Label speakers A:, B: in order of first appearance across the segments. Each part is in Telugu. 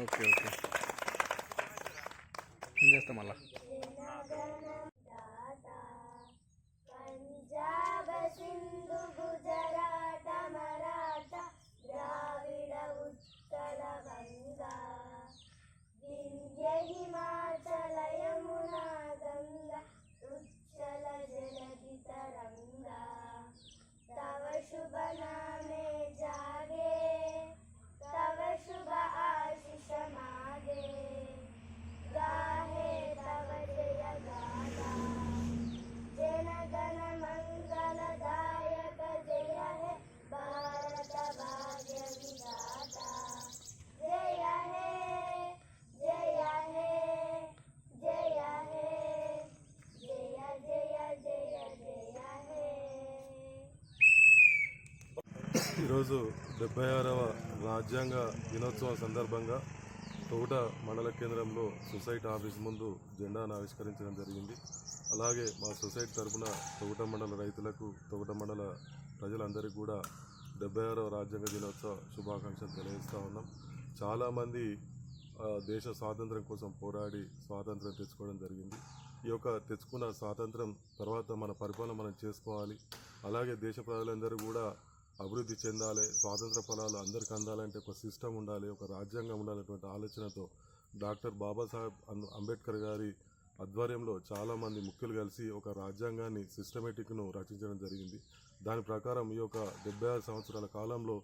A: ఓకే ఓకే ఏం చేస్తాం మళ్ళా
B: పంజాబ సింధు గుజరాట మరాఠ ద్రావిడ ఉత్కల గంగా వింధ్య హిమాచల యమునా గంగా ఉచ్చల జలధి తరంగా तव शुभ नामे जागे तव शुभ आशीष मागे गाहे तव जय गाथा जन गण मंगलदायक जय हे भारत भाग्य विधाता जय हे जय हे जय हे जय जय जय जय हे
C: ఈరోజు 76వ రాజ్యాంగ దినోత్సవం సందర్భంగా తోట మండల కేంద్రంలో సొసైటీ ఆఫీస్ ముందు జెండాను ఆవిష్కరించడం జరిగింది. అలాగే మా సొసైటీ తరఫున తోట మండల రైతులకు తోట మండల ప్రజలందరికీ కూడా 76వ రాజ్యాంగ దినోత్సవ శుభాకాంక్షలు తెలియజేస్తూ ఉన్నాం. చాలామంది దేశ స్వాతంత్రం కోసం పోరాడి స్వాతంత్రం తెచ్చుకోవడం జరిగింది. ఈ యొక్క తెచ్చుకున్న స్వాతంత్రం తర్వాత మన పరిపాలన మనం చేసుకోవాలి. అలాగే దేశ ప్రజలందరూ కూడా అభివృద్ధి చెందాలి, స్వాతంత్ర ఫలాలు అందరికీ అందాలంటే ఒక సిస్టమ్ ఉండాలి, ఒక రాజ్యాంగం ఉండాలనేటువంటి ఆలోచనతో డాక్టర్ బాబాసాహెబ్ అంబేద్కర్ గారి ఆధ్వర్యంలో చాలామంది ముఖ్యులు కలిసి ఒక రాజ్యాంగాన్ని సిస్టమేటిక్ను రచించడం జరిగింది. దాని ప్రకారం ఈ యొక్క 76 సంవత్సరాల కాలంలో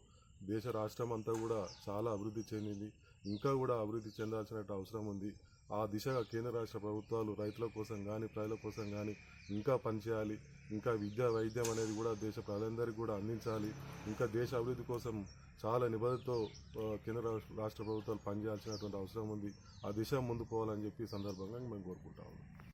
C: దేశ రాష్ట్రం అంతా కూడా చాలా అభివృద్ధి చెందింది. ఇంకా కూడా అభివృద్ధి చెందాల్సిన అవసరం ఉంది. ఆ దిశగా కేంద్ర రాష్ట్ర ప్రభుత్వాలు రైతుల కోసం కానీ ప్రజల కోసం కానీ ఇంకా పనిచేయాలి. ఇంకా విద్య వైద్యం అనేది కూడా దేశ ప్రజలందరికీ కూడా అందించాలి. ఇంకా దేశ అభివృద్ధి కోసం చాలా నిబద్ధతతో కేంద్ర రాష్ట్ర ప్రభుత్వాలు పనిచేయాల్సినటువంటి అవసరం ఉంది. ఆ దిశ ముందు పోవాలని చెప్పి సందర్భంగా మేము కోరుకుంటాము.